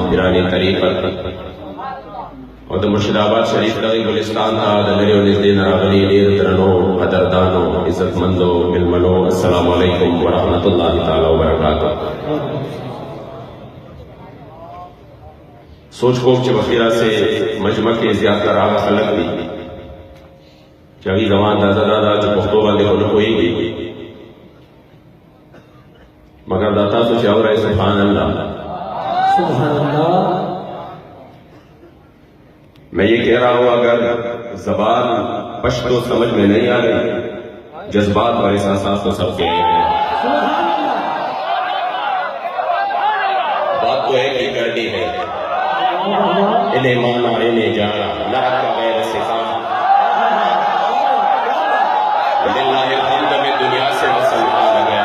پیرانی طریقت اور د مرشد آباد شریف دغه ګلستان ته د لرې او نږدې نه راغلي ډېر درنو قدردانو عزتمندو مېلمنو السلام علیکم ورحمۃ اللہ تعالی وبرکاتہ. سوچ کوم چې بخیرا سے مجمع کې زیات تر هغه خلک دي چې هغوی زمان دا دا چې پښتو باندې خو نه پوهېږي، مگر دا تاسو چې اورئ سبحان اللہ سبحان اللہ. میں یہ کہہ رہا ہوں اگر زبان پشتو سمجھ میں نہیں آ رہی، جذبات اور احساسات تو سب کے ہیں. بات تو ایک ہی کرنی ہے، انہیں مانا انہیں جانا، نہ کا غیر صفات. للہ الحمد میں دنیا سے مسلمان آ گیا.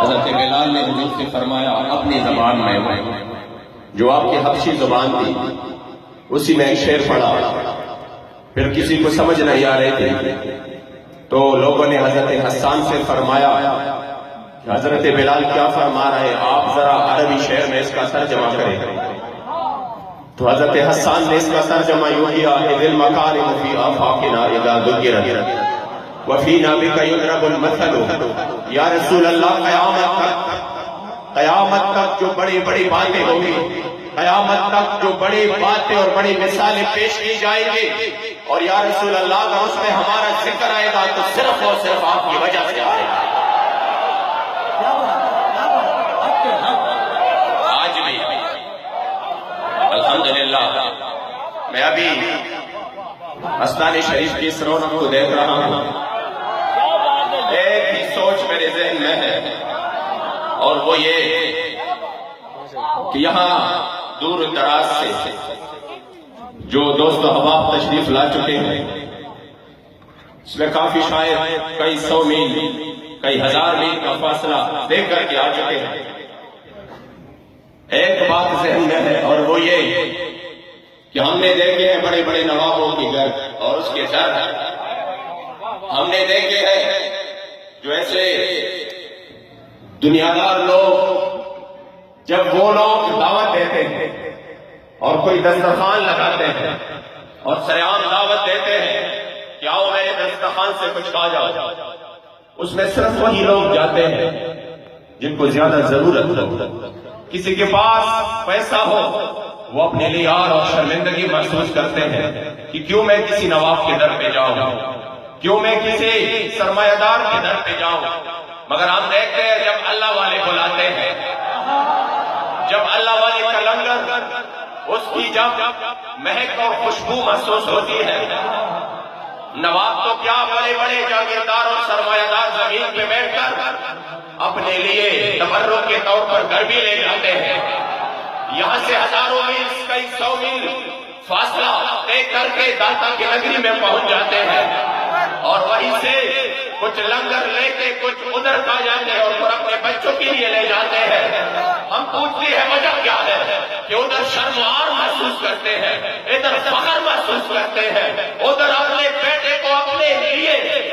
حضرت بلال نے حضور سے فرمایا اپنی زبان میں جو آپ کی حبشی زبان تھی اسی میں ایک شعر پڑھا، پھر کسی کو سمجھ نہیں آ رہے تھے تو لوگوں نے حضرت حسان سے فرمایا کہ حضرت بلال کیا فرما رہے ہیں، آپ ذرا عربی شعر میں اس کا ترجمہ کریں. تو حضرت حسان نے اس کا ترجمہ یوں کیا اذ المکارم فی آفاقنا اذا ذکرت وفینا بک یضرب المثل. یا رسول اللہ قیامت تک جو بڑی بڑی باتیں ہوں گی، قیامت تک جو بڑی باتیں اور بڑی مثالیں پیش کی جائیں گی، اور یا رسول اللہ اگر اس میں ہمارا ذکر آئے گا تو صرف اور صرف آپ کی وجہ سے آئے گا. آج بھی الحمدللہ میں ابھی استان شریف کی اس رونق کو دیکھ رہا ہوں، ایک ہی سوچ میرے ذہن میں ہے اور وہ یہ کہ یہاں دور دراز سے جو دوست و احباب تشریف لا چکے ہیں، اس میں کافی شاید کئی سو میل کئی ہزار میل کا فاصلہ دے کر کے آ چکے ہیں. ایک بات ذہن میں ہے اور وہ یہ کہ ہم نے دیکھے ہیں بڑے بڑے نوابوں کے گھر اور اس کے ساتھ ہم نے دیکھے ہیں جو ایسے دنیادار لوگ جب وہ لوگ دعوت دیتے ہیں اور کوئی دسترخوان لگاتے ہیں اور سرعام دعوت دیتے ہیں کہ آؤ میرے دسترخوان سے کچھ کھا جاؤ، اس میں صرف وہی لوگ جاتے ہیں جن کو زیادہ ضرورت ہو. کسی کے پاس پیسہ ہو وہ اپنے لیے یار اور شرمندگی محسوس کرتے ہیں کہ کیوں میں کسی نواب کے در پہ جاؤں، کیوں میں کسی سرمایہ دار کے در پہ جاؤں. مگر ہم دیکھتے ہیں جب اللہ والے بلاتے ہیں، جب اللہ والے کا لنگر اس کی جب مہک اور خوشبو محسوس ہوتی ہے، نواب تو کیا بڑے بڑے جاگیردار اور سرمایہ دار زمین پہ بیٹھ کر اپنے لیے تبرک کے طور پر گھر بھی لے جاتے ہیں. یہاں سے ہزاروں میل کئی سو میل فاصلہ طے کر کے داتا کی نگری میں پہنچ جاتے ہیں اور وہیں سے کچھ لنگر لے کے کچھ ادھر کھا جاتے ہیں اور پھر اپنے بچوں کے لیے لے جاتے ہیں. ہم پوچھتے ہیں وجہ کیا ہے کہ ادھر شرم و عار محسوس کرتے ہیں، ادھر فخر محسوس کرتے ہیں، ادھر اپنے بیٹے کو اپنے لیے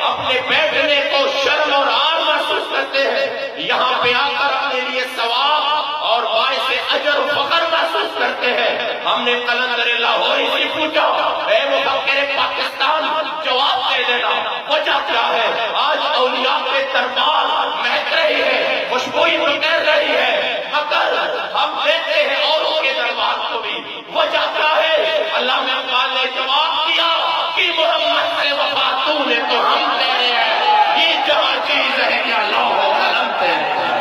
اپنے بیٹھنے کو شرم اور عار محسوس کرتے ہیں، یہاں پہ آ کر اپنے لیے ثواب اور باعث اجر و فخر محسوس کرتے ہیں. ہم نے قلندر لاہوری سے پوچھا اے مفکر پاکستان جواب دے دینا وجہ کیا ہے؟ آج اولیاء کے دربار مہک رہی ہے، خوشبوئی نکل رہی ہے، مگر ہم دیکھتے ہیں اوروں کے دربار کو بھی. وجہ کیا ہے؟ اللہ میں اقبال نے جواب دیا کہ محمد سے وفا تو نے تو ہم تیرے ہیں، یہ جہاں چیز ہے کیا لوح و قلم تیرے ہیں.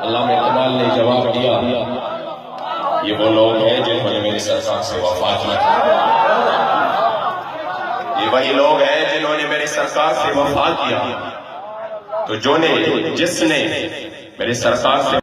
علامہ اقبال نے جواب دیا یہ وہ لوگ ہیں جنہوں نے میری سرکار سے وفا کی، یہ وہی لوگ ہیں جنہوں نے میری سرکار سے وفا کیا. تو جس نے میری سرکار سے